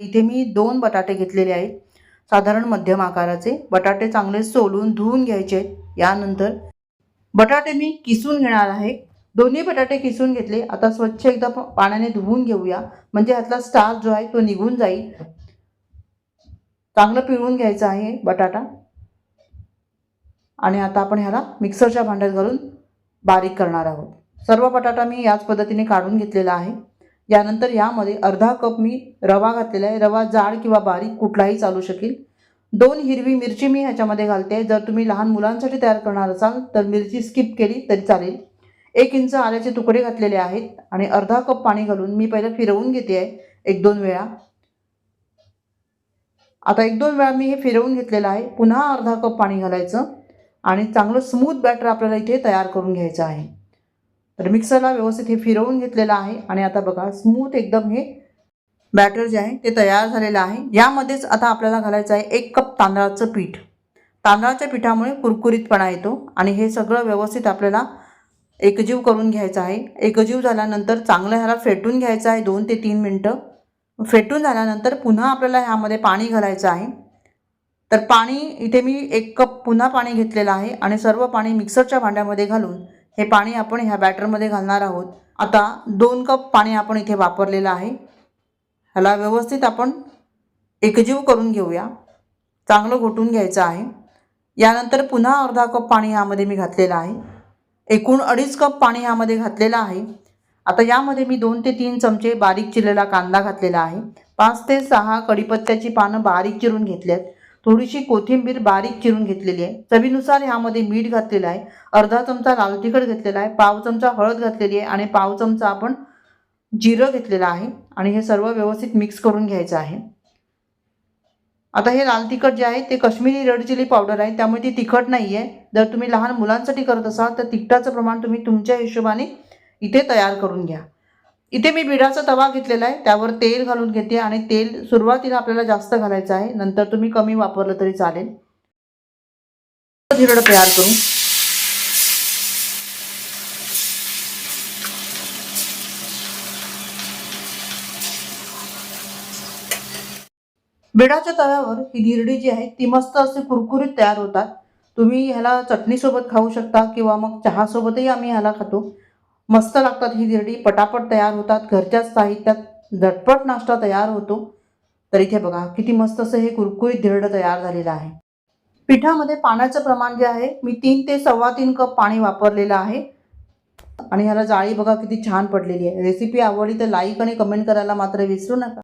इथे मी 2 बटाटे घेतलेले आहेत, साधारण मध्यम आकाराचे. बटाटे चांगले सोलून धुवून घ्यायचे आहेत. यानंतर बटाटे मी किसून घेणार आहे. दोन्ही बटाटे किसून घेतले. आता स्वच्छ एकदा पाण्याने धुवून घेऊया, म्हणजे ह्यातला स्टार्च जो आहे तो निघून जाईल. चांगलं पिळून घ्यायचं आहे बटाटा. आणि आता आपण ह्याला मिक्सरच्या भांड्यात घालून बारीक करणार आहोत. सर्व बटाटा मी याच पद्धतीने काढून घेतलेला आहे. यानंतर यामध्ये अर्धा कप मी रवा घातलेला आहे. रवा जाड किंवा बारीक कुठलाही चालू शकेल. 2 हिरवी मिरची मी ह्याच्यामध्ये घालते. जर तुम्ही लहान मुलांसाठी तयार करणार असाल तर मिरची स्किप केली तरी चालेल. 1 इंच आल्याचे तुकडे घातलेले आहेत आणि अर्धा कप पाणी घालून मी पहिलं फिरवून घेते आहे 1-2 वेळा. आता 1-2 वेळा मी हे फिरवून घेतलेलं आहे. पुन्हा अर्धा कप पाणी घालायचं आणि चांगलं स्मूथ बॅटर आपल्याला इथे तयार करून घ्यायचं आहे. तर मिक्सरला व्यवस्थित हे फिरवून घेतलेलं आहे आणि आता बघा स्मूथ एकदम हे बॅटर जे आहे ते तयार झालेलं आहे. यामध्येच आता आपल्याला घालायचं आहे 1 कप तांदळाचं पीठ. तांदळाच्या पिठामुळे कुरकुरीतपणा येतो आणि हे सगळं व्यवस्थित आपल्याला एकजीव करून घ्यायचं आहे. एकजीव झाल्यानंतर चांगलं ह्याला फेटून घ्यायचं आहे 2 ते 3 मिनटं. फेटून झाल्यानंतर पुन्हा आपल्याला ह्यामध्ये पाणी घालायचं आहे. तर पाणी इथे मी 1 कप पुन्हा पाणी घेतलेलं आहे आणि सर्व पाणी मिक्सरच्या भांड्यामध्ये घालून हे पाणी आपण ह्या बॅटरमध्ये घालणार आहोत. आता 2 कप पाणी आपण इथे वापरलेलं आहे. ह्याला व्यवस्थित आपण एकजीव करून घेऊया. चांगलं घोटून घ्यायचं आहे. यानंतर पुन्हा अर्धा कप पाणी ह्यामध्ये मी घातलेलं आहे. एकूण 2.5 कप पाणी ह्यामध्ये घातलेलं आहे. आता यामध्ये मी 2 ते 3 चमचे बारीक चिरलेला कांदा घातलेला आहे. 5 ते 6 कढीपत्त्याची पानं बारीक चिरून घेतली आहेत. थोडीशी कोथिंबीर बारीक चिरून घेतलेली आहे. चवीनुसार ह्यामध्ये मीठ घातलेलं आहे. अर्धा चमचा लाल तिखट घेतलेला आहे. पाव चमचा हळद घातलेली आहे आणि पाव चमचा आपण जिरं घेतलेलं आहे आणि हे सर्व व्यवस्थित मिक्स करून घ्यायचं आहे. आता हे लाल तिखट जे आहे ते काश्मीरी रेड चिली पावडर आहे, त्यामुळे ती तिखट नाही आहे. जर तुम्ही लहान मुलांसाठी करत असाल तर तिखटाचं प्रमाण तुम्ही तुमच्या हिशोबाने इथे तयार करून घ्या. इथे मी बिडाचा तवा घेतलेला आहे. त्यावर तेल घालून घेते आणि तेल सुरुवातीला आपल्याला जास्त घालायचं आहे, नंतर तुम्ही कमी वापरलं तरी चालेल. धिरड तयार करू. बिडाच्या तव्यावर ही धिरडी जी आहे ती मस्त असे कुरकुरीत तयार होतात. तुम्ही ह्याला चटणीसोबत खाऊ शकता किंवा मग चहासोबतही आम्ही ह्याला खातो. मस्त लागतात ही धिरडी. पटापट तयार होतात. घरच्याच साहित्यात झटपट नाश्ता तयार होतो. तर इथे बघा किती मस्त असं हे कुरकुरीत धिरडं तयार झालेलं आहे. पिठामध्ये पाण्याचं प्रमाण जे आहे मी 3 ते 3.25 कप पाणी वापरलेलं आहे आणि ह्याला जाळी बघा किती छान पडलेली आहे. रेसिपी आवडली तर लाईक आणि कमेंट करायला मात्र विसरू नका.